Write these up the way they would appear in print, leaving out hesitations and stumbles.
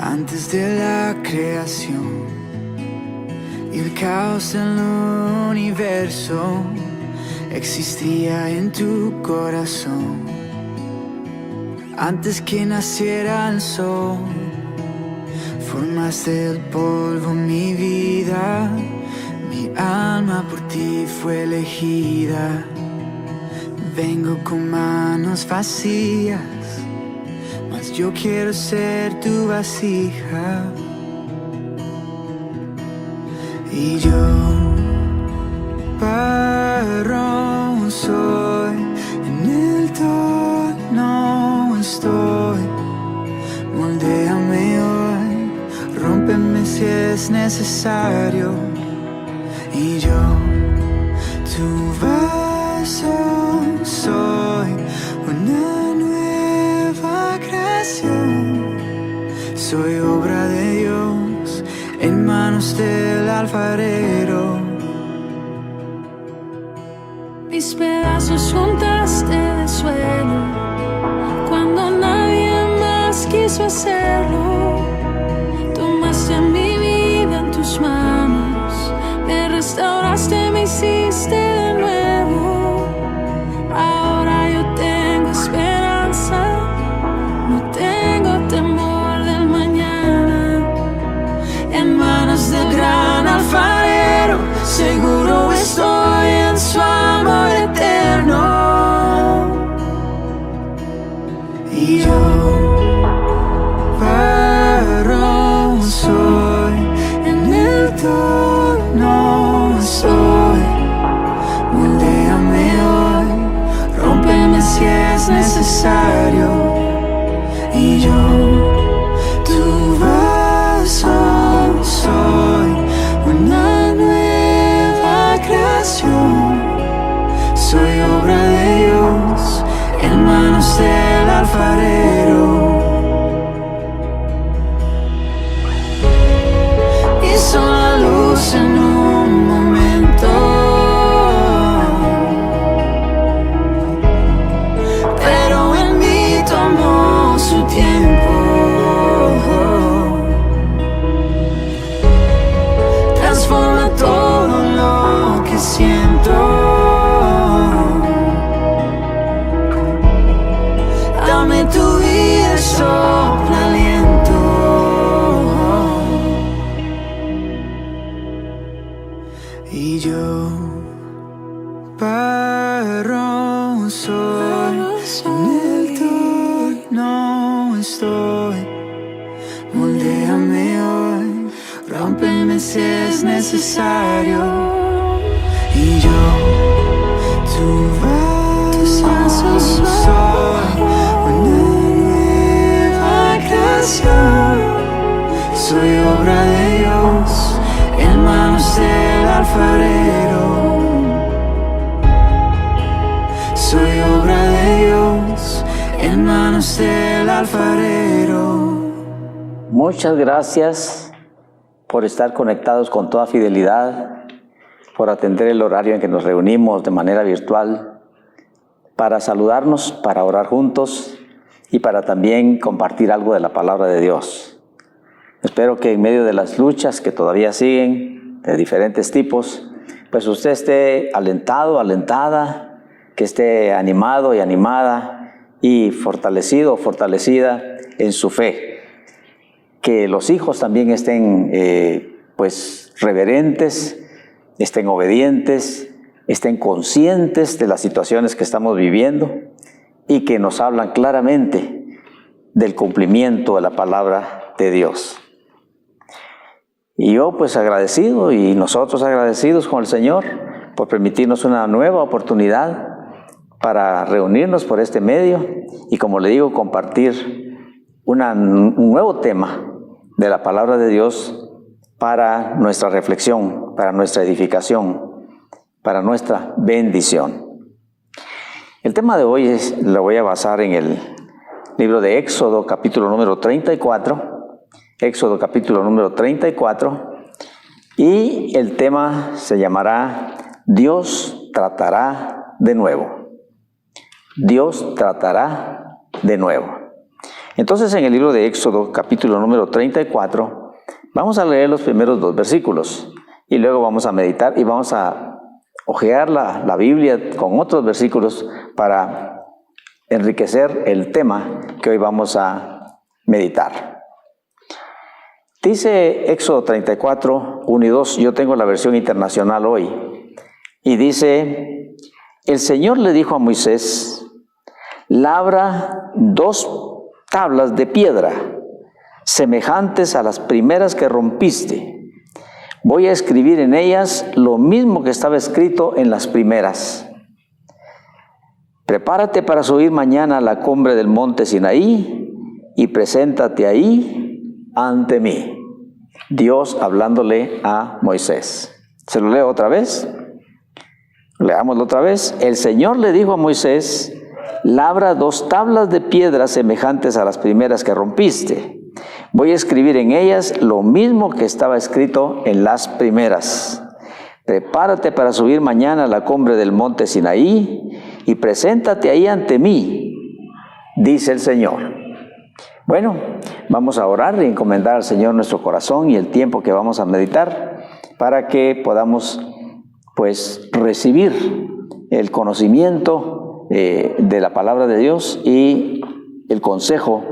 Antes de la creación y el caos del universo, existía en tu corazón. Antes que naciera el sol, formaste del polvo mi vida. Mi alma por ti fue elegida. Vengo con manos vacías, mas yo quiero ser tu vasija. Y yo, barro soy, en el torno estoy. Moldéame hoy, rómpeme si es necesario. Y yo, tu vaso soy, una nueva creación. Soy obra de Dios en manos del alfarero. Mis pedazos juntaste de suelo cuando nadie más quiso hacerlo. Tomaste mi vida en tus manos, me restauraste, me hiciste de nuevo. Ahora yo tengo esperanza, no tengo temor del mañana. En manos del gran alfarero, seguro estoy en su amor eterno. Y yo, barro soy, en el torno soy. Moldéame hoy, rómpeme si es necesario. Y yo, tu vaso soy, una nueva creación. Soy obra de Dios en manos del alfarero. Hizo la luz en un momento, pero en mí tomó su tiempo. Transforma todo lo que siento. Dame tu vida, sopla aliento. Y yo, barro soy, en el torno estoy. Moldéame hoy, rómpeme si es necesario. Y yo, tu vaso soy, una nueva creación. Soy obra de Dios en manos del alfarero. Soy obra de Dios en manos del alfarero. Muchas gracias por estar conectados con toda fidelidad, por atender el horario en que nos reunimos de manera virtual, para saludarnos, para orar juntos y para también compartir algo de la palabra de Dios. Espero que en medio de las luchas que todavía siguen, de diferentes tipos, pues usted esté alentado, alentada, que esté animado y animada y fortalecido o fortalecida en su fe. Que los hijos también estén pues reverentes, estén obedientes, estén conscientes de las situaciones que estamos viviendo y que nos hablan claramente del cumplimiento de la palabra de Dios. Y yo pues agradecido y nosotros agradecidos con el Señor por permitirnos una nueva oportunidad para reunirnos por este medio y, como le digo, compartir un nuevo tema de la palabra de Dios para nuestra reflexión, para nuestra edificación, para nuestra bendición. El tema de hoy lo voy a basar en el libro de Éxodo, capítulo número 34, Éxodo capítulo número 34, y el tema se llamará Dios tratará de nuevo. Dios tratará de nuevo. Entonces, en el libro de Éxodo, capítulo número 34, vamos a leer los primeros 2 versículos y luego vamos a meditar y vamos a hojear la Biblia con otros versículos para enriquecer el tema que hoy vamos a meditar. Dice Éxodo 34, 1 y 2, yo tengo la versión internacional hoy, y dice: el Señor le dijo a Moisés: labra 2 tablas de piedra, semejantes a las primeras que rompiste. Voy a escribir en ellas lo mismo que estaba escrito en las primeras. Prepárate para subir mañana a la cumbre del monte Sinaí y preséntate ahí ante mí. Dios hablándole a Moisés. ¿Se lo leo otra vez? Leámoslo otra vez. El Señor le dijo a Moisés: labra 2 tablas de piedra semejantes a las primeras que rompiste. Voy a escribir en ellas lo mismo que estaba escrito en las primeras. Prepárate para subir mañana a la cumbre del monte Sinaí y preséntate ahí ante mí, dice el Señor. Bueno, vamos a orar y encomendar al Señor nuestro corazón y el tiempo que vamos a meditar para que podamos, pues, recibir el conocimiento de la palabra de Dios y el consejo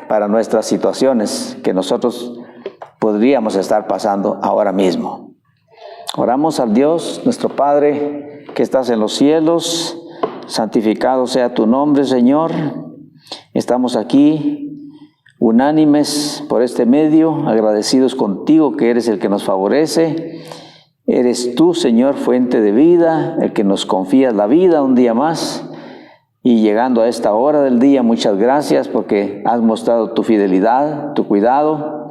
para nuestras situaciones que nosotros podríamos estar pasando ahora mismo. Oramos al Dios, nuestro Padre, que estás en los cielos. Santificado sea tu nombre, Señor. Estamos aquí unánimes por este medio, agradecidos contigo que eres el que nos favorece. Eres tú, Señor, fuente de vida, el que nos confías la vida un día más. Y llegando a esta hora del día, muchas gracias porque has mostrado tu fidelidad, tu cuidado.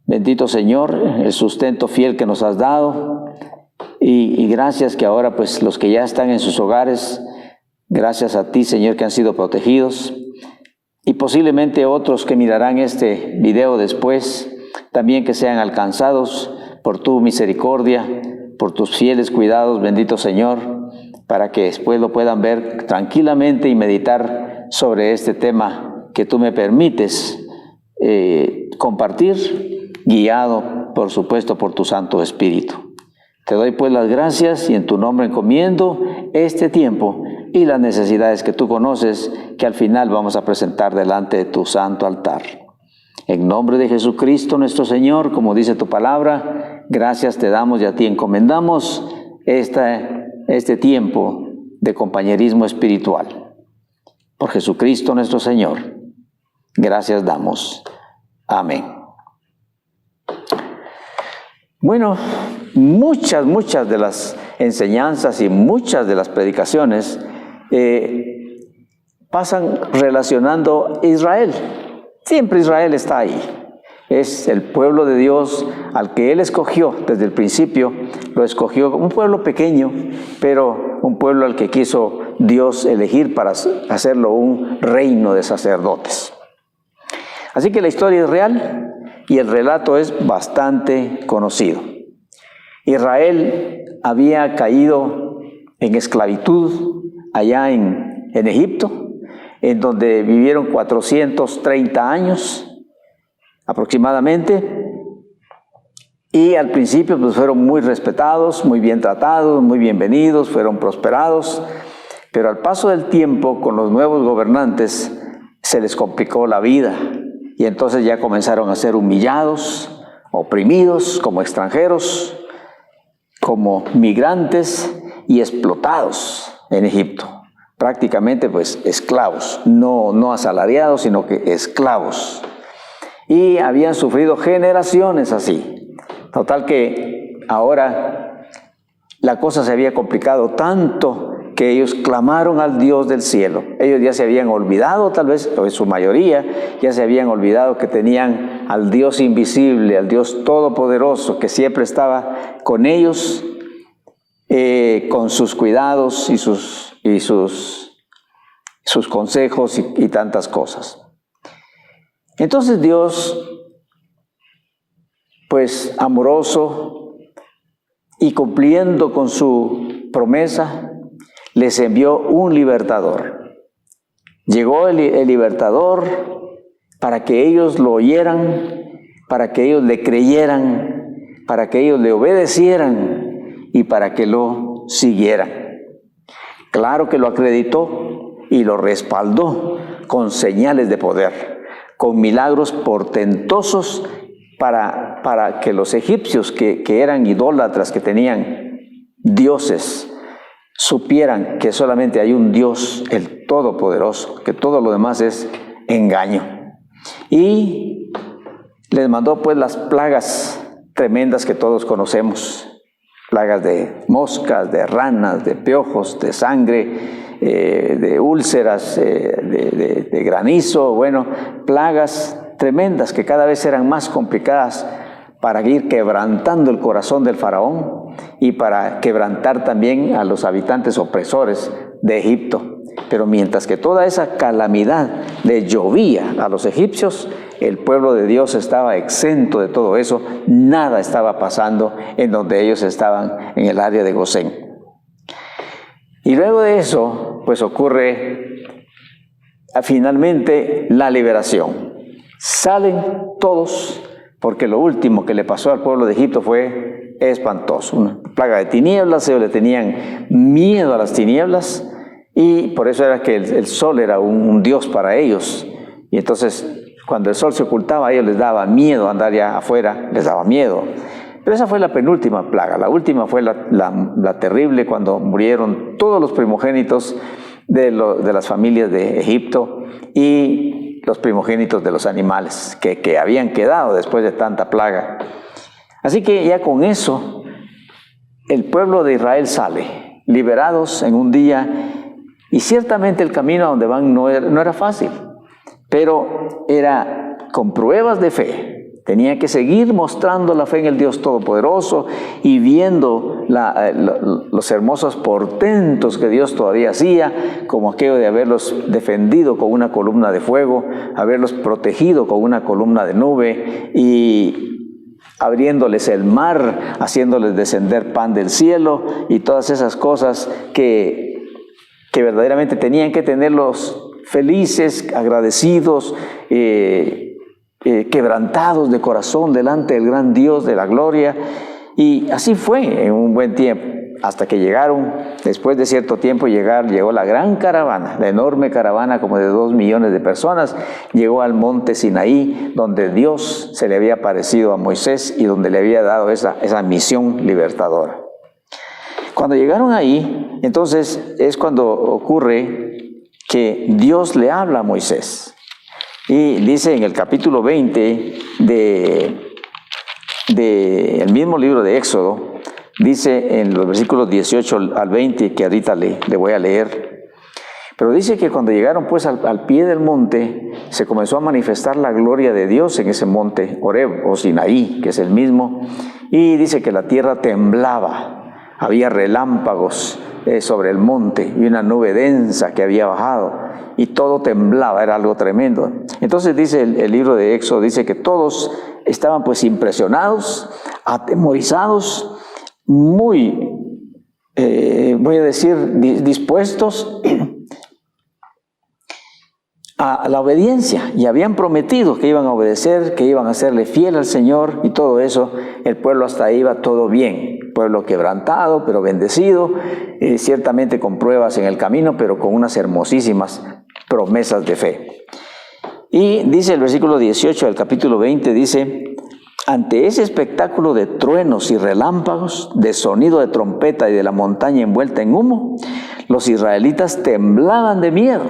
Bendito Señor, el sustento fiel que nos has dado. Y gracias que ahora, pues, los que ya están en sus hogares, gracias a ti, Señor, que han sido protegidos. Y posiblemente otros que mirarán este video después, también que sean alcanzados por tu misericordia, por tus fieles cuidados, bendito Señor, para que después lo puedan ver tranquilamente y meditar sobre este tema que tú me permites compartir, guiado, por supuesto, por tu Santo Espíritu. Te doy pues las gracias y en tu nombre encomiendo este tiempo y las necesidades que tú conoces, que al final vamos a presentar delante de tu santo altar. En nombre de Jesucristo nuestro Señor, como dice tu palabra, gracias te damos y a ti encomendamos este tiempo de compañerismo espiritual. Por Jesucristo nuestro Señor, gracias damos. Amén. Bueno, muchas de las enseñanzas y muchas de las predicaciones pasan relacionando a Israel. Siempre Israel está ahí. Es el pueblo de Dios al que Él escogió desde el principio. Lo escogió un pueblo pequeño, pero un pueblo al que quiso Dios elegir para hacerlo un reino de sacerdotes. Así que la historia es real y el relato es bastante conocido. Israel había caído en esclavitud allá en Egipto, en donde vivieron 430 años aproximadamente, y al principio pues fueron muy respetados, muy bien tratados, muy bienvenidos, fueron prosperados, pero al paso del tiempo con los nuevos gobernantes se les complicó la vida y entonces ya comenzaron a ser humillados, oprimidos como extranjeros, como migrantes y explotados en Egipto. Prácticamente pues esclavos, no asalariados, sino que esclavos. Y habían sufrido generaciones así. Total que ahora la cosa se había complicado tanto que ellos clamaron al Dios del cielo. Ellos ya se habían olvidado, tal vez, o en su mayoría, ya se habían olvidado que tenían al Dios invisible, al Dios todopoderoso, que siempre estaba con ellos, con sus cuidados y sus consejos y tantas cosas. Entonces Dios, pues amoroso y cumpliendo con su promesa, les envió un libertador. Llegó el libertador para que ellos lo oyeran, para que ellos le creyeran, para que ellos le obedecieran y para que lo siguieran. Claro que lo acreditó y lo respaldó con señales de poder, con milagros portentosos para que los egipcios que eran idólatras, que tenían dioses, supieran que solamente hay un Dios, el Todopoderoso, que todo lo demás es engaño. Y les mandó pues las plagas tremendas que todos conocemos, plagas de moscas, de ranas, de piojos, de sangre, de úlceras, de granizo, bueno, plagas tremendas que cada vez eran más complicadas para ir quebrantando el corazón del faraón y para quebrantar también a los habitantes opresores de Egipto. Pero mientras que toda esa calamidad le llovía a los egipcios, el pueblo de Dios estaba exento de todo eso, nada estaba pasando en donde ellos estaban en el área de Gosén. Y luego de eso, pues ocurre finalmente la liberación. Salen todos, porque lo último que le pasó al pueblo de Egipto fue espantoso, una plaga de tinieblas. Ellos le tenían miedo a las tinieblas y por eso era que el sol era un dios para ellos. Y entonces cuando el sol se ocultaba, a ellos les daba miedo andar ya afuera, les daba miedo. Pero esa fue la penúltima plaga. La última fue la terrible, cuando murieron todos los primogénitos de las familias de Egipto y los primogénitos de los animales que habían quedado después de tanta plaga. Así que ya con eso, el pueblo de Israel sale, liberados en un día, y ciertamente el camino a donde van no era fácil, pero era con pruebas de fe. Tenía que seguir mostrando la fe en el Dios Todopoderoso y viendo los hermosos portentos que Dios todavía hacía, como aquello de haberlos defendido con una columna de fuego, haberlos protegido con una columna de nube y abriéndoles el mar, haciéndoles descender pan del cielo y todas esas cosas que verdaderamente tenían que tenerlos felices, agradecidos, quebrantados de corazón delante del gran Dios de la gloria. Y así fue en un buen tiempo, hasta que llegaron, después de cierto tiempo llegó la gran caravana, la enorme caravana como de 2 millones de personas, llegó al monte Sinaí, donde Dios se le había aparecido a Moisés y donde le había dado esa misión libertadora. Cuando llegaron ahí, entonces es cuando ocurre que Dios le habla a Moisés. Y dice en el capítulo 20 del mismo libro de Éxodo, dice en los versículos 18 al 20, que ahorita le voy a leer, pero dice que cuando llegaron pues al pie del monte, se comenzó a manifestar la gloria de Dios en ese monte, Horeb o Sinaí, que es el mismo, y dice que la tierra temblaba, había relámpagos sobre el monte y una nube densa que había bajado, y todo temblaba, era algo tremendo. Entonces dice el libro de Éxodo, dice que todos estaban pues impresionados, atemorizados, muy, voy a decir, dispuestos a la obediencia, y habían prometido que iban a obedecer, que iban a serle fiel al Señor y todo eso. El pueblo hasta ahí iba todo bien, pueblo quebrantado pero bendecido, ciertamente con pruebas en el camino, pero con unas hermosísimas promesas de fe. Y dice el versículo 18 del capítulo 20, dice: ante ese espectáculo de truenos y relámpagos, de sonido de trompeta y de la montaña envuelta en humo, los israelitas temblaban de miedo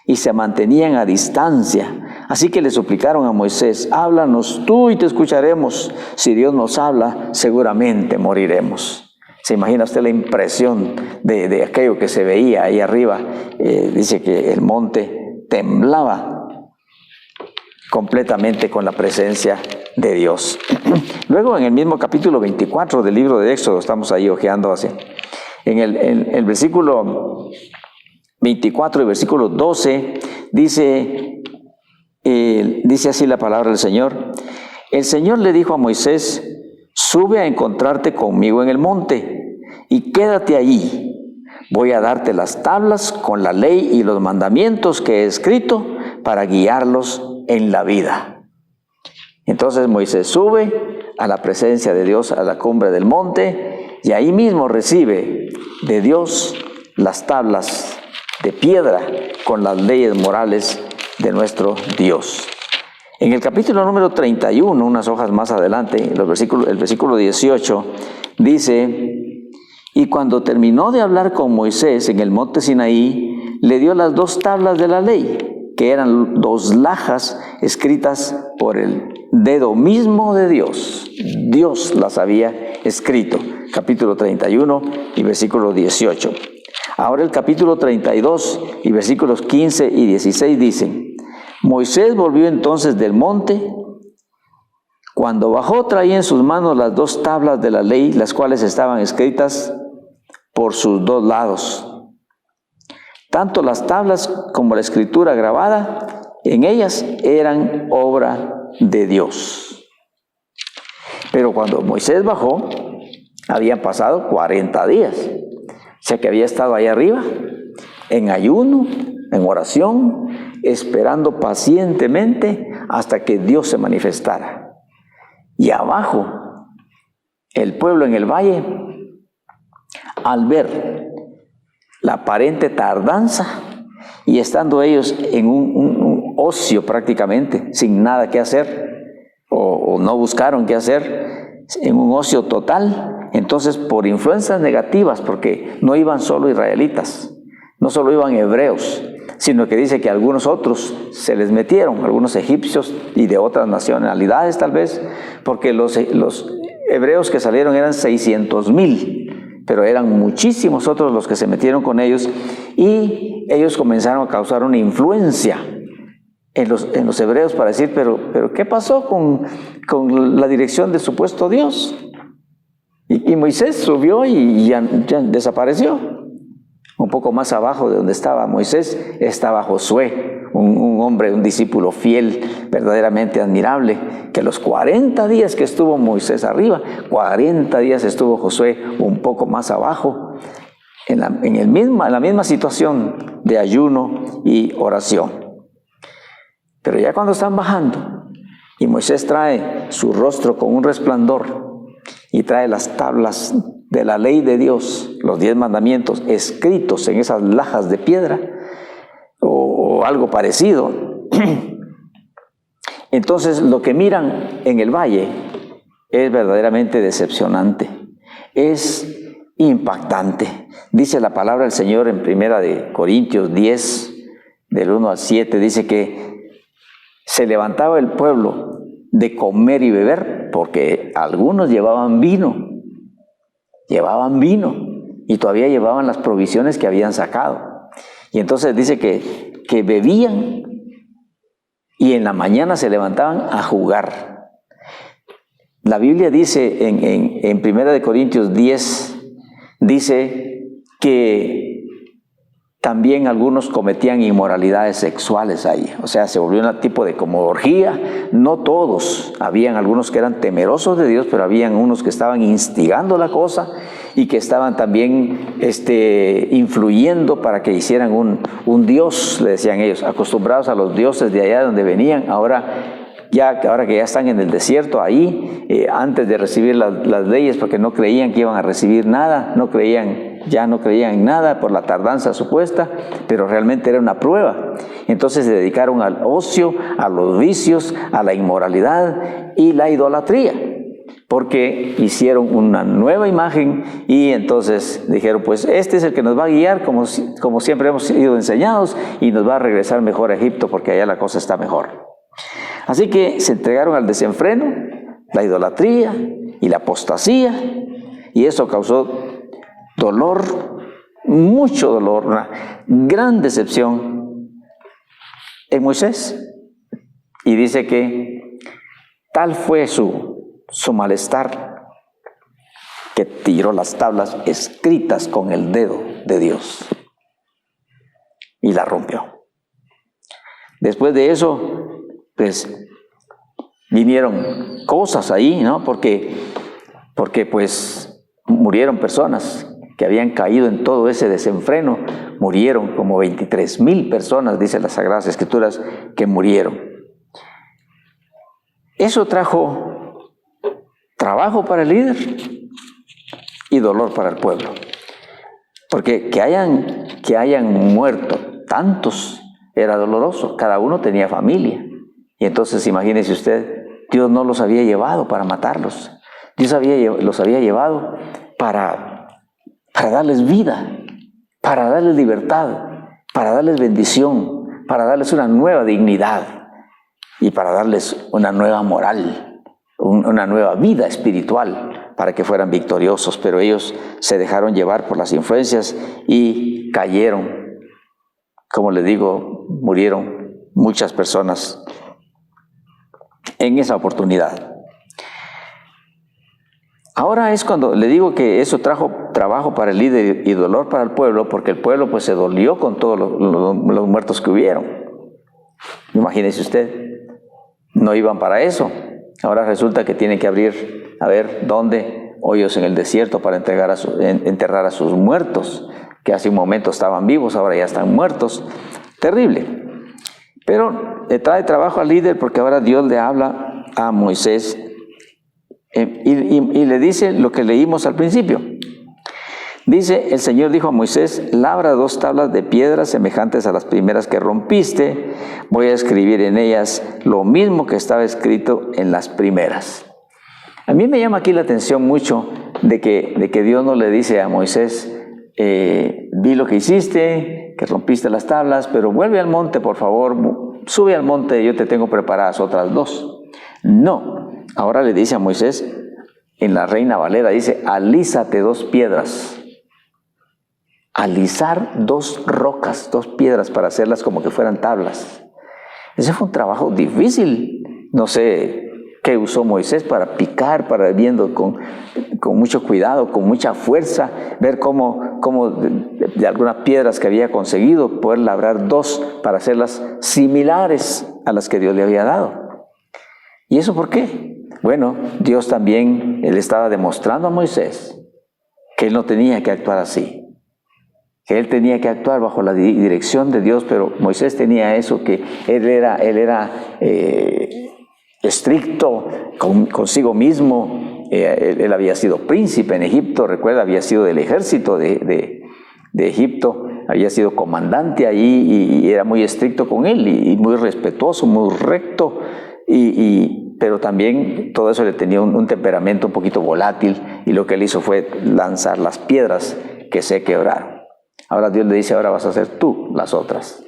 y se mantenían a distancia. Así que le suplicaron a Moisés: háblanos tú y te escucharemos. Si Dios nos habla, seguramente moriremos. ¿Se imagina usted la impresión de aquello que se veía ahí arriba? Dice que el monte temblaba completamente con la presencia de Dios. Luego en el mismo capítulo 24 del libro de Éxodo, estamos ahí hojeando así, en el versículo 24 y versículo 12, dice así la palabra del Señor: el Señor le dijo a Moisés: sube a encontrarte conmigo en el monte y quédate allí. Voy a darte las tablas con la ley y los mandamientos que he escrito para guiarlos en la vida. Entonces Moisés sube a la presencia de Dios a la cumbre del monte y ahí mismo recibe de Dios las tablas de piedra con las leyes morales de nuestro Dios. En el capítulo número 31, unas hojas más adelante, el versículo 18, dice: y cuando terminó de hablar con Moisés en el monte Sinaí, le dio las 2 tablas de la ley, que eran 2 lajas escritas por el dedo mismo de Dios. Dios las había escrito. Capítulo 31 y versículo 18. Ahora el capítulo 32 y versículos 15 y 16 dicen: Moisés volvió entonces del monte. Cuando bajó, traía en sus manos las 2 tablas de la ley, las cuales estaban escritas por sus 2 lados. Tanto las tablas como la escritura grabada en ellas eran obra de Dios. Pero cuando Moisés bajó, habían pasado 40 días. O sea que había estado ahí arriba, en ayuno, en oración, esperando pacientemente hasta que Dios se manifestara. Y abajo, el pueblo en el valle, al ver la aparente tardanza y estando ellos en un ocio prácticamente, sin nada que hacer, o no buscaron qué hacer, en un ocio total, entonces por influencias negativas, porque no iban solo israelitas, no solo iban hebreos, sino que dice que algunos otros se les metieron, algunos egipcios y de otras nacionalidades tal vez, porque los hebreos que salieron eran 600,000, pero eran muchísimos otros los que se metieron con ellos, y ellos comenzaron a causar una influencia en los hebreos para decir, pero ¿qué pasó con la dirección del supuesto Dios? Y Moisés subió y ya desapareció. Un poco más abajo de donde estaba Moisés estaba Josué, un hombre, un discípulo fiel, verdaderamente admirable, que los 40 días que estuvo Moisés arriba, 40 días estuvo Josué un poco más abajo, en la misma situación de ayuno y oración. Pero ya cuando están bajando, y Moisés trae su rostro con un resplandor, y trae las tablas de la ley de Dios, los 10 mandamientos escritos en esas lajas de piedra o algo parecido. Entonces lo que miran en el valle es verdaderamente decepcionante, es impactante. Dice la palabra del Señor en 1 Corintios 10, del 1 al 7, dice que se levantaba el pueblo de comer y beber, porque algunos llevaban vino y todavía llevaban las provisiones que habían sacado. Y entonces dice que bebían y en la mañana se levantaban a jugar. La Biblia dice en 1 Corintios 10, dice que también algunos cometían inmoralidades sexuales ahí, o sea, se volvió un tipo de como orgía. No todos, habían algunos que eran temerosos de Dios, pero habían unos que estaban instigando la cosa y que estaban también influyendo para que hicieran un dios, le decían ellos, acostumbrados a los dioses de allá donde venían. Ahora que ya están en el desierto ahí, antes de recibir las leyes, porque no creían que iban a recibir nada, ya no creían en nada por la tardanza supuesta, pero realmente era una prueba. Entonces se dedicaron al ocio, a los vicios, a la inmoralidad y la idolatría, porque hicieron una nueva imagen y entonces dijeron, pues este es el que nos va a guiar como siempre hemos sido enseñados y nos va a regresar mejor a Egipto porque allá la cosa está mejor. Así que se entregaron al desenfreno, la idolatría y la apostasía, y eso causó dolor, mucho dolor, una gran decepción en Moisés. Y dice que tal fue su malestar que tiró las tablas escritas con el dedo de Dios y la rompió. Después de eso, pues vinieron cosas ahí, ¿no? Porque pues murieron personas que habían caído en todo ese desenfreno. Murieron como 23,000 personas, dice las Sagradas Escrituras, que murieron. Eso trajo trabajo para el líder y dolor para el pueblo. Porque que hayan muerto tantos era doloroso. Cada uno tenía familia. Y entonces imagínese usted, Dios no los había llevado para matarlos. Dios los había llevado para darles vida, para darles libertad, para darles bendición, para darles una nueva dignidad y para darles una nueva moral, una nueva vida espiritual, para que fueran victoriosos. Pero ellos se dejaron llevar por las influencias y cayeron. Como les digo, murieron muchas personas en esa oportunidad. Ahora es cuando le digo que eso trajo trabajo para el líder y dolor para el pueblo, porque el pueblo pues se dolió con todos los muertos que hubieron. Imagínese usted, no iban para eso. Ahora resulta que tienen que abrir, a ver, ¿dónde? Hoyos en el desierto para enterrar a sus muertos, que hace un momento estaban vivos, ahora ya están muertos. Terrible. Pero le trae trabajo al líder porque ahora Dios le habla a Moisés y le dice lo que leímos al principio. Dice, el Señor dijo a Moisés, labra 2 tablas de piedra semejantes a las primeras que rompiste. Voy a escribir en ellas lo mismo que estaba escrito en las primeras. A mí me llama aquí la atención mucho de que Dios no le dice a Moisés, vi lo que hiciste, que rompiste las tablas, pero vuelve al monte, por favor, sube al monte, yo te tengo preparadas otras 2. No. Ahora le dice a Moisés, en la Reina Valera, dice, alízate 2 piedras. Alisar 2 rocas, 2 piedras para hacerlas como que fueran tablas. Ese fue un trabajo difícil. No sé qué usó Moisés para picar, para viendo con mucho cuidado, con mucha fuerza, ver cómo de algunas piedras que había conseguido, poder labrar 2 para hacerlas similares a las que Dios le había dado. ¿Y eso por qué? Bueno, Dios también, Él estaba demostrando a Moisés que Él no tenía que actuar así, que Él tenía que actuar bajo la dirección de Dios, pero Moisés tenía eso, que Él era estricto consigo mismo. Él había sido príncipe en Egipto, recuerda, había sido del ejército de Egipto, había sido comandante allí y era muy estricto con él y muy respetuoso, muy recto, pero también todo eso le tenía un temperamento un poquito volátil, y lo que él hizo fue lanzar las piedras que se quebraron. Ahora Dios le dice, ahora vas a hacer tú las otras.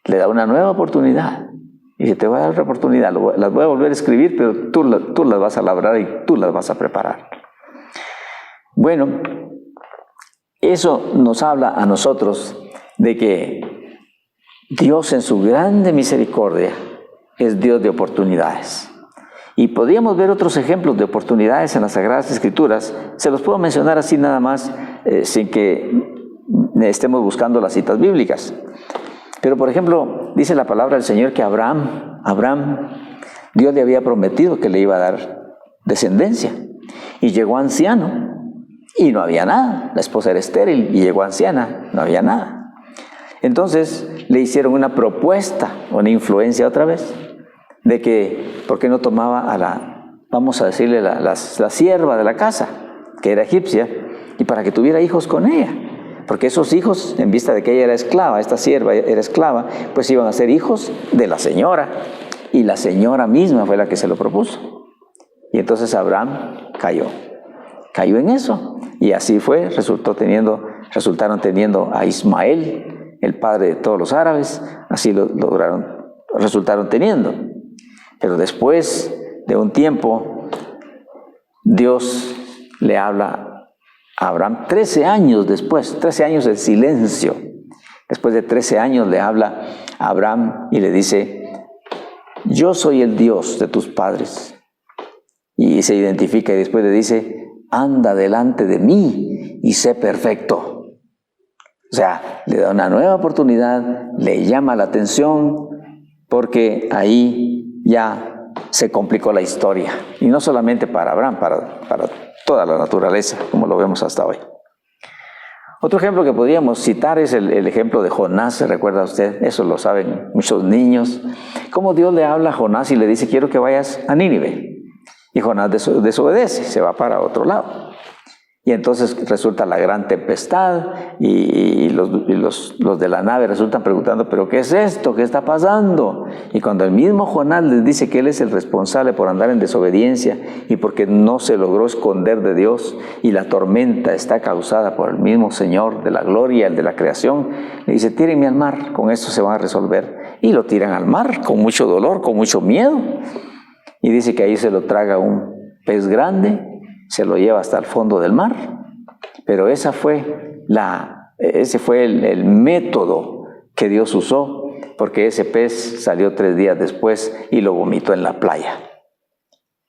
Le da una nueva oportunidad. Y dice, te voy a dar otra oportunidad, las voy a volver a escribir, pero tú las vas a labrar y tú las vas a preparar. Bueno, eso nos habla a nosotros de que Dios en su grande misericordia es Dios de oportunidades. Y podríamos ver otros ejemplos de oportunidades en las Sagradas Escrituras. Se los puedo mencionar así nada más, sin que estemos buscando las citas bíblicas. Pero por ejemplo, dice la palabra del Señor que Abraham, Dios le había prometido que le iba a dar descendencia. Y llegó anciano y no había nada. La esposa era estéril y llegó anciana, no había nada. Entonces le hicieron una propuesta, una influencia otra vez, de que, ¿por qué no tomaba vamos a decirle, la sierva de la casa, que era egipcia, y para que tuviera hijos con ella? Porque esos hijos, en vista de que ella era esclava, esta sierva era esclava, pues iban a ser hijos de la señora, y la señora misma fue la que se lo propuso. Y entonces Abraham cayó en eso, y así fue, resultaron teniendo a Ismael, el padre de todos los árabes, así resultaron teniendo. Pero después de un tiempo, Dios le habla a Abraham 13 años después, 13 años de silencio. Después de 13 años le habla a Abraham y le dice, yo soy el Dios de tus padres. Y se identifica y después le dice, anda delante de mí y sé perfecto. O sea, le da una nueva oportunidad, le llama la atención, porque ahí ya se complicó la historia. Y no solamente para Abraham, para toda la naturaleza, como lo vemos hasta hoy. Otro ejemplo que podríamos citar es el ejemplo de Jonás, ¿se recuerda usted? Eso lo saben muchos niños. Cómo Dios le habla a Jonás y le dice, quiero que vayas a Nínive. Y Jonás desobedece, se va para otro lado. Y entonces resulta la gran tempestad y los de la nave resultan preguntando, ¿pero qué es esto? ¿Qué está pasando? Y cuando el mismo Jonás les dice que él es el responsable por andar en desobediencia y porque no se logró esconder de Dios y la tormenta está causada por el mismo Señor de la gloria, el de la creación, le dice, tírenme al mar, con esto se van a resolver. Y lo tiran al mar con mucho dolor, con mucho miedo. Y dice que ahí se lo traga un pez grande, se lo lleva hasta el fondo del mar, pero ese fue el método que Dios usó, porque ese pez salió 3 días después y lo vomitó en la playa.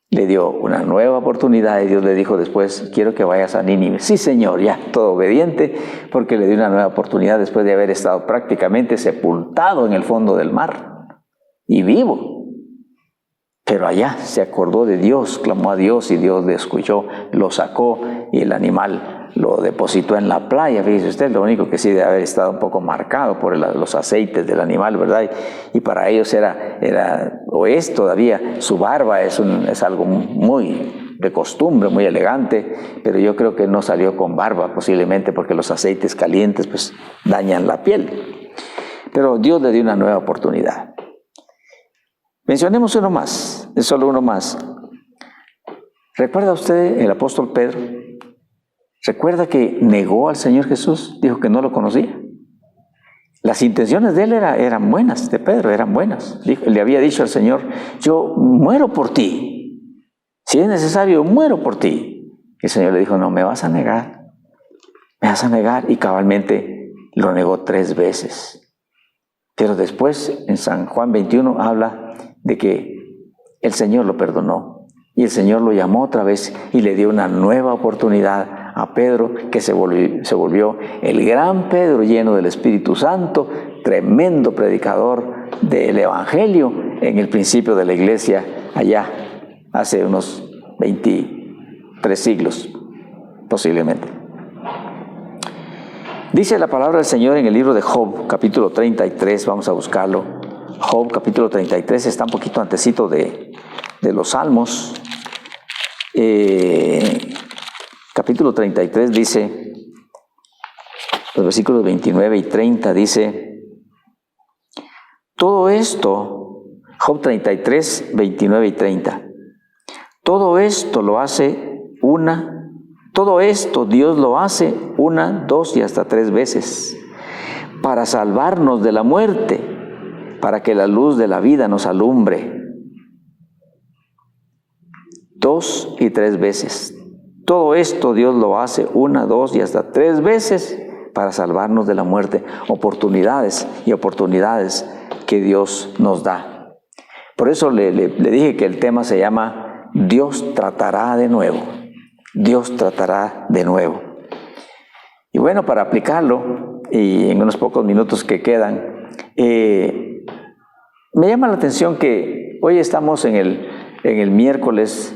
Le dio una nueva oportunidad y Dios le dijo después, quiero que vayas a Nínive. Sí, Señor, ya, todo obediente, porque le dio una nueva oportunidad después de haber estado prácticamente sepultado en el fondo del mar y vivo. Pero allá se acordó de Dios, clamó a Dios y Dios le escuchó, lo sacó y el animal lo depositó en la playa. Fíjese usted, lo único que sí debe haber estado un poco marcado por los aceites del animal, ¿verdad? Y para ellos o es todavía, su barba es algo muy de costumbre, muy elegante, pero yo creo que no salió con barba posiblemente porque los aceites calientes pues dañan la piel. Pero Dios le dio una nueva oportunidad. Mencionemos uno más, es solo uno más. ¿Recuerda usted el apóstol Pedro? ¿Recuerda que negó al Señor Jesús? Dijo que no lo conocía. Las intenciones de él eran buenas, de Pedro eran buenas. Le había dicho al Señor, yo muero por ti. Si es necesario, muero por ti. Y el Señor le dijo, no, me vas a negar. Me vas a negar. Y cabalmente lo negó 3 veces. Pero después, en San Juan 21, habla de que el Señor lo perdonó y el Señor lo llamó otra vez y le dio una nueva oportunidad a Pedro, que se volvió el gran Pedro lleno del Espíritu Santo, tremendo predicador del Evangelio en el principio de la iglesia allá, hace unos 23 siglos posiblemente. Dice la palabra del Señor en el libro de Job, capítulo 33, vamos a buscarlo. Job, capítulo 33, está un poquito antecito de los Salmos. Capítulo 33 dice, los versículos 29 y 30 dice, todo esto, Job 33, 29 y 30, todo esto Dios lo hace 1, 2 y hasta 3 veces, para salvarnos de la muerte, para que la luz de la vida nos alumbre. 2 y 3 veces. Todo esto Dios lo hace 1, 2 y hasta 3 veces para salvarnos de la muerte. Oportunidades y oportunidades que Dios nos da. Por eso le dije que el tema se llama Dios tratará de nuevo. Dios tratará de nuevo. Y bueno, para aplicarlo, y en unos pocos minutos que quedan, me llama la atención que hoy estamos en el miércoles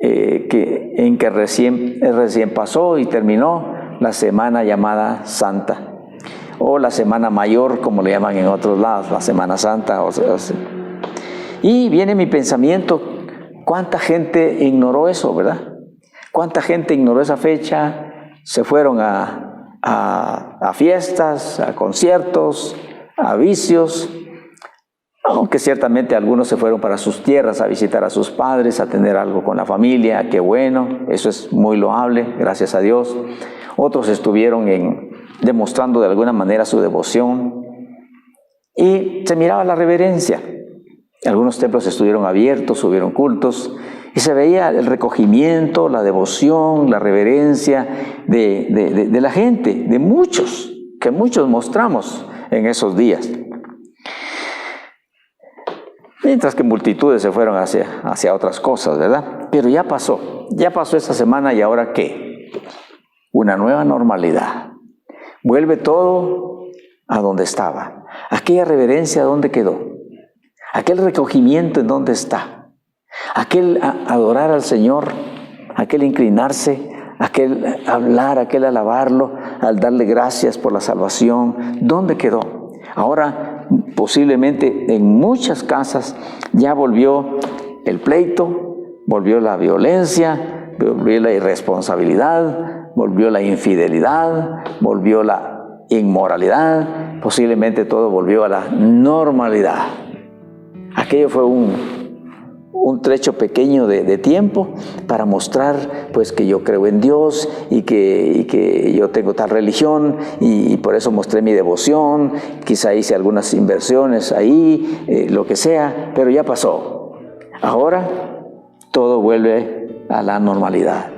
en que recién pasó y terminó la semana llamada Santa, o la Semana Mayor, como le llaman en otros lados, la Semana Santa. Y viene mi pensamiento, ¿cuánta gente ignoró eso, verdad? ¿Cuánta gente ignoró esa fecha? Se fueron a fiestas, a conciertos, a vicios. Aunque ciertamente algunos se fueron para sus tierras a visitar a sus padres, a tener algo con la familia, qué bueno, eso es muy loable, gracias a Dios. Otros estuvieron demostrando de alguna manera su devoción y se miraba la reverencia. Algunos templos estuvieron abiertos, hubieron cultos y se veía el recogimiento, la devoción, la reverencia de la gente, de muchos, que muchos mostramos en esos días. Mientras que multitudes se fueron hacia otras cosas, ¿verdad? Pero ya pasó esta semana y ahora ¿qué? Una nueva normalidad. Vuelve todo a donde estaba. Aquella reverencia, ¿dónde quedó? Aquel recogimiento, ¿en dónde está? Aquel adorar al Señor, aquel inclinarse aquel hablar, aquel alabarlo, al darle gracias por la salvación, ¿dónde quedó? Ahora, posiblemente en muchas casas ya volvió el pleito, volvió la violencia, volvió la irresponsabilidad, volvió la infidelidad, volvió la inmoralidad, posiblemente todo volvió a la normalidad. Aquello fue un trecho pequeño de tiempo para mostrar pues que yo creo en Dios y que yo tengo tal religión y por eso mostré mi devoción, quizá hice algunas inversiones ahí, lo que sea, pero ya pasó. Ahora todo vuelve a la normalidad.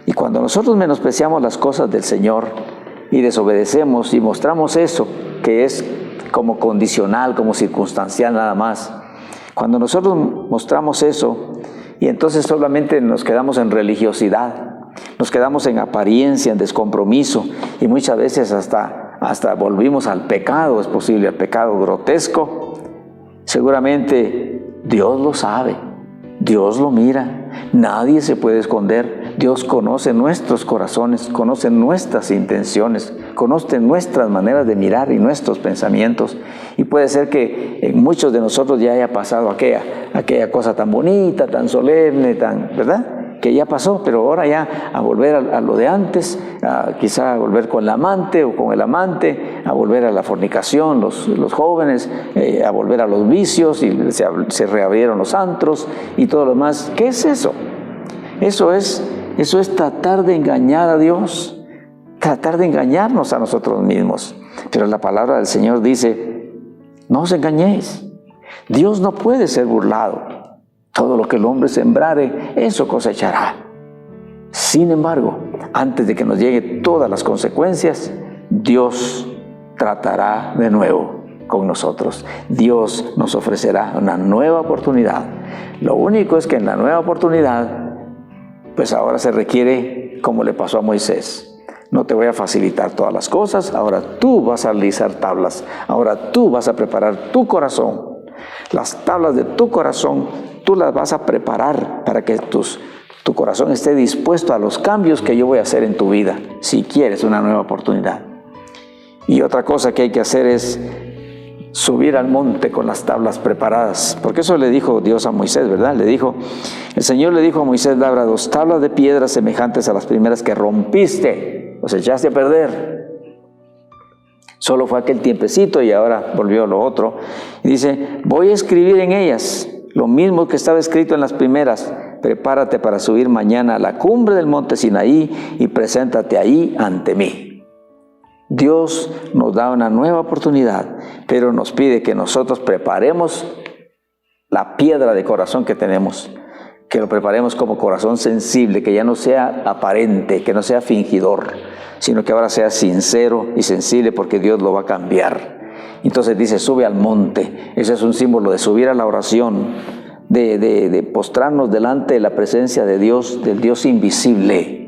Y cuando nosotros menospreciamos las cosas del Señor y desobedecemos y mostramos eso, que es como condicional, como circunstancial nada más, cuando nosotros mostramos eso y entonces solamente nos quedamos en religiosidad, nos quedamos en apariencia, en descompromiso y muchas veces hasta volvimos al pecado, es posible, al pecado grotesco, seguramente Dios lo sabe, Dios lo mira, nadie se puede esconder. Dios conoce nuestros corazones, conoce nuestras intenciones, conoce nuestras maneras de mirar y nuestros pensamientos. Y puede ser que en muchos de nosotros ya haya pasado aquella cosa tan bonita, tan solemne, ¿verdad? Que ya pasó, pero ahora ya a volver a lo de antes, quizá a volver con la amante o con el amante, a volver a la fornicación, los jóvenes, a volver a los vicios y se reabrieron los antros y todo lo demás. ¿Qué es eso? Eso es tratar de engañar a Dios, tratar de engañarnos a nosotros mismos. Pero la palabra del Señor dice, no os engañéis, Dios no puede ser burlado. Todo lo que el hombre sembrare, eso cosechará. Sin embargo, antes de que nos lleguen todas las consecuencias, Dios tratará de nuevo con nosotros. Dios nos ofrecerá una nueva oportunidad. Lo único es que en la nueva oportunidad, pues ahora se requiere, como le pasó a Moisés, no te voy a facilitar todas las cosas, ahora tú vas a alisar tablas, ahora tú vas a preparar tu corazón. Las tablas de tu corazón, tú las vas a preparar para que tu corazón esté dispuesto a los cambios que yo voy a hacer en tu vida, si quieres una nueva oportunidad. Y otra cosa que hay que hacer es subir al monte con las tablas preparadas, porque eso le dijo Dios a Moisés, ¿verdad? El Señor le dijo a Moisés, labra 2 tablas de piedra semejantes a las primeras que rompiste, os echaste a perder. Solo fue aquel tiempecito y ahora volvió lo otro. Y dice, voy a escribir en ellas lo mismo que estaba escrito en las primeras. Prepárate para subir mañana a la cumbre del monte Sinaí y preséntate ahí ante mí. Dios nos da una nueva oportunidad, pero nos pide que nosotros preparemos la piedra de corazón que tenemos, que lo preparemos como corazón sensible, que ya no sea aparente, que no sea fingidor, sino que ahora sea sincero y sensible, porque Dios lo va a cambiar. Entonces dice, sube al monte. Ese es un símbolo de subir a la oración, de postrarnos delante de la presencia de Dios, del Dios invisible.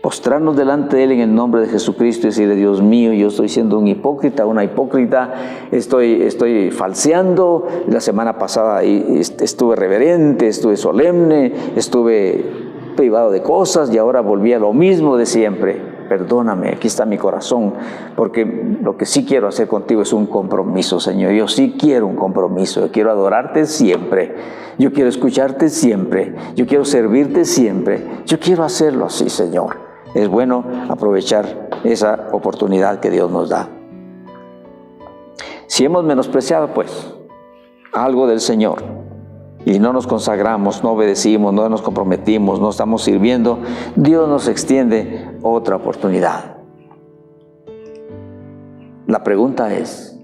Postrarnos delante de Él en el nombre de Jesucristo y decirle, Dios mío, yo estoy siendo un hipócrita, una hipócrita, estoy falseando. La semana pasada estuve reverente, estuve solemne, estuve privado de cosas y ahora volví a lo mismo de siempre. Perdóname, aquí está mi corazón, porque lo que sí quiero hacer contigo es un compromiso, Señor. Yo sí quiero un compromiso, yo quiero adorarte siempre, yo quiero escucharte siempre, yo quiero servirte siempre, yo quiero hacerlo así, Señor. Es bueno aprovechar esa oportunidad que Dios nos da. Si hemos menospreciado, pues, algo del Señor, y no nos consagramos, no obedecimos, no nos comprometimos, no estamos sirviendo, Dios nos extiende otra oportunidad. La pregunta es,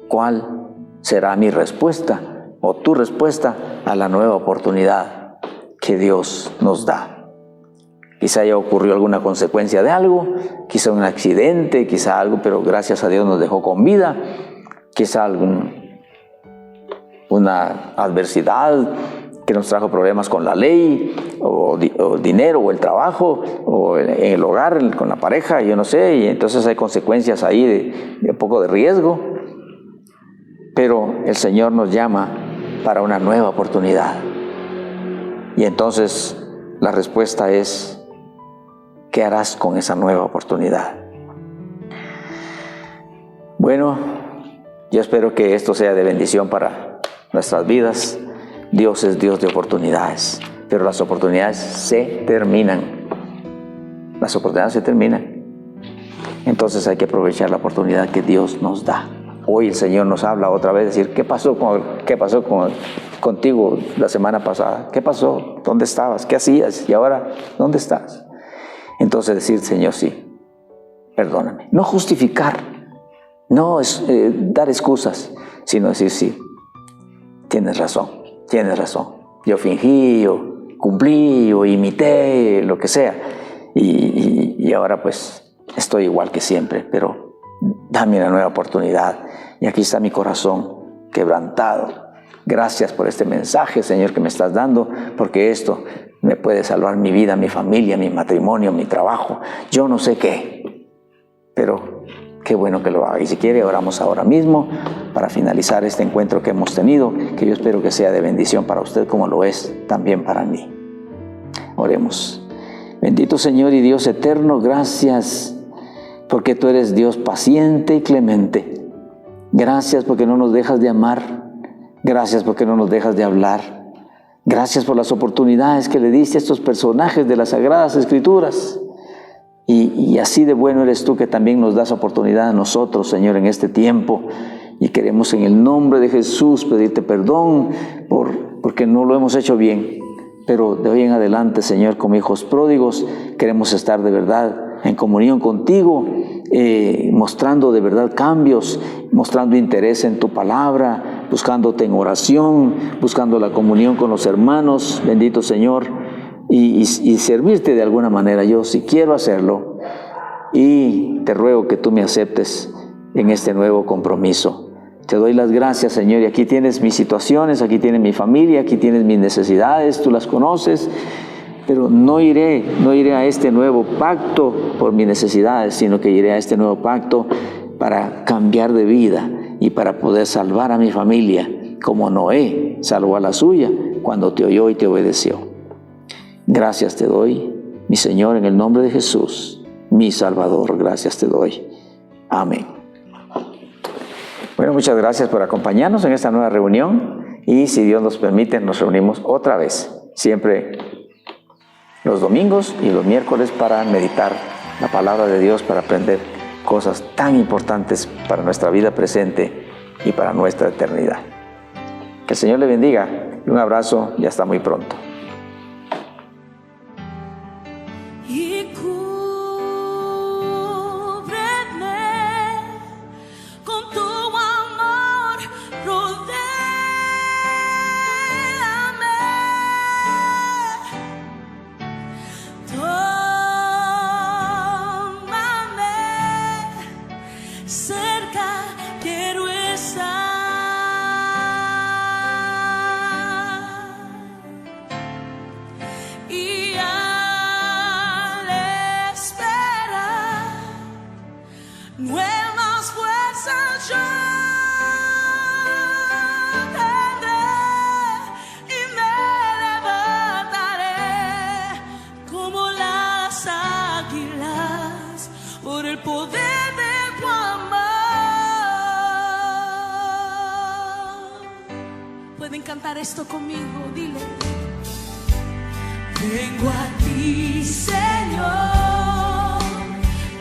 ¿cuál será mi respuesta o tu respuesta a la nueva oportunidad que Dios nos da? Quizá ya ocurrió alguna consecuencia de algo, quizá un accidente, quizá algo, pero gracias a Dios nos dejó con vida, quizá una adversidad que nos trajo problemas con la ley, o dinero, o el trabajo, o en el hogar, con la pareja, yo no sé, y entonces hay consecuencias ahí de un poco de riesgo. Pero el Señor nos llama para una nueva oportunidad. Y entonces la respuesta es, ¿qué harás con esa nueva oportunidad? Bueno, yo espero que esto sea de bendición para nuestras vidas. Dios es Dios de oportunidades, pero las oportunidades se terminan. Las oportunidades se terminan. Entonces hay que aprovechar la oportunidad que Dios nos da. Hoy el Señor nos habla otra vez, decir, ¿qué pasó contigo la semana pasada? ¿Qué pasó? ¿Dónde estabas? ¿Qué hacías? Y ahora, ¿dónde estás? Entonces decir, Señor, sí, perdóname. No justificar, no es dar excusas, sino decir, sí, tienes razón. Yo fingí, yo cumplí, yo imité, lo que sea. Y ahora pues estoy igual que siempre, pero dame una nueva oportunidad. Y aquí está mi corazón quebrantado. Gracias por este mensaje, Señor, que me estás dando, porque esto me puede salvar mi vida, mi familia, mi matrimonio, mi trabajo. Yo no sé qué, pero qué bueno que lo haga. Y si quiere, oramos ahora mismo para finalizar este encuentro que hemos tenido, que yo espero que sea de bendición para usted como lo es también para mí. Oremos. Bendito Señor y Dios eterno, gracias porque tú eres Dios paciente y clemente. Gracias porque no nos dejas de amar. Gracias porque no nos dejas de hablar. Gracias por las oportunidades que le diste a estos personajes de las Sagradas Escrituras. Y así de bueno eres tú que también nos das oportunidad a nosotros, Señor, en este tiempo. Y queremos en el nombre de Jesús pedirte perdón porque no lo hemos hecho bien. Pero de hoy en adelante, Señor, como hijos pródigos, queremos estar de verdad en comunión contigo, mostrando de verdad cambios, mostrando interés en tu palabra, buscándote en oración, buscando la comunión con los hermanos, bendito Señor, y servirte de alguna manera. Yo sí quiero hacerlo y te ruego que tú me aceptes en este nuevo compromiso. Te doy las gracias, Señor, y aquí tienes mis situaciones, aquí tienes mi familia, aquí tienes mis necesidades, tú las conoces, pero no iré a este nuevo pacto por mis necesidades, sino que iré a este nuevo pacto para cambiar de vida y para poder salvar a mi familia, como Noé salvó a la suya cuando te oyó y te obedeció. Gracias te doy, mi Señor, en el nombre de Jesús, mi Salvador, gracias te doy. Amén. Bueno, muchas gracias por acompañarnos en esta nueva reunión y si Dios nos permite nos reunimos otra vez, siempre los domingos y los miércoles para meditar la palabra de Dios, para aprender cosas tan importantes para nuestra vida presente y para nuestra eternidad. Que el Señor le bendiga y un abrazo y hasta muy pronto. Nuevas fuerzas yo tendré y me levantaré como las águilas por el poder de tu amor. Pueden cantar esto conmigo, dile. Vengo a ti, Señor.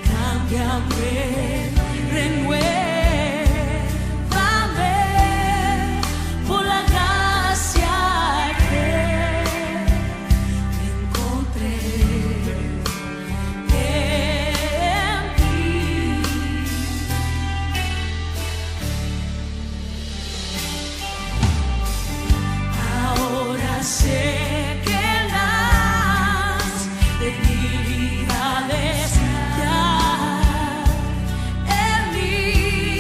Cámbiame, renuévame por la gracia que encontré en ti. Ahora sé que las debilidades ya en mí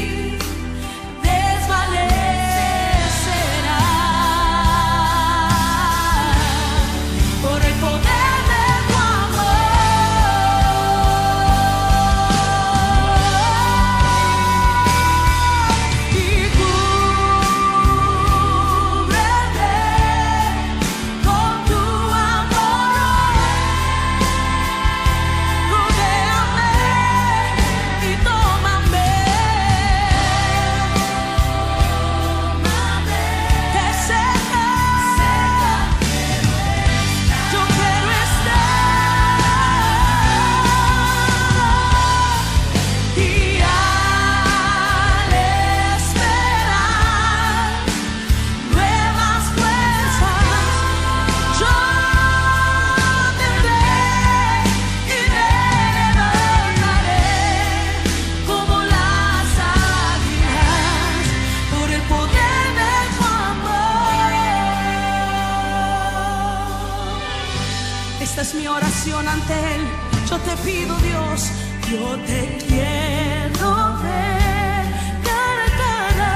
ante Él. Yo te pido, Dios, yo te quiero ver cara a cara.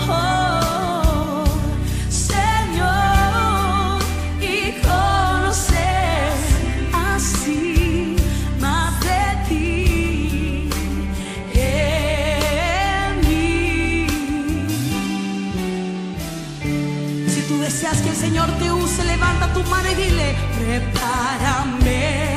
Oh, Señor, y conocer así más de ti en mí. Si tú deseas que el Señor te use, levanta tu mano y dile: prepárame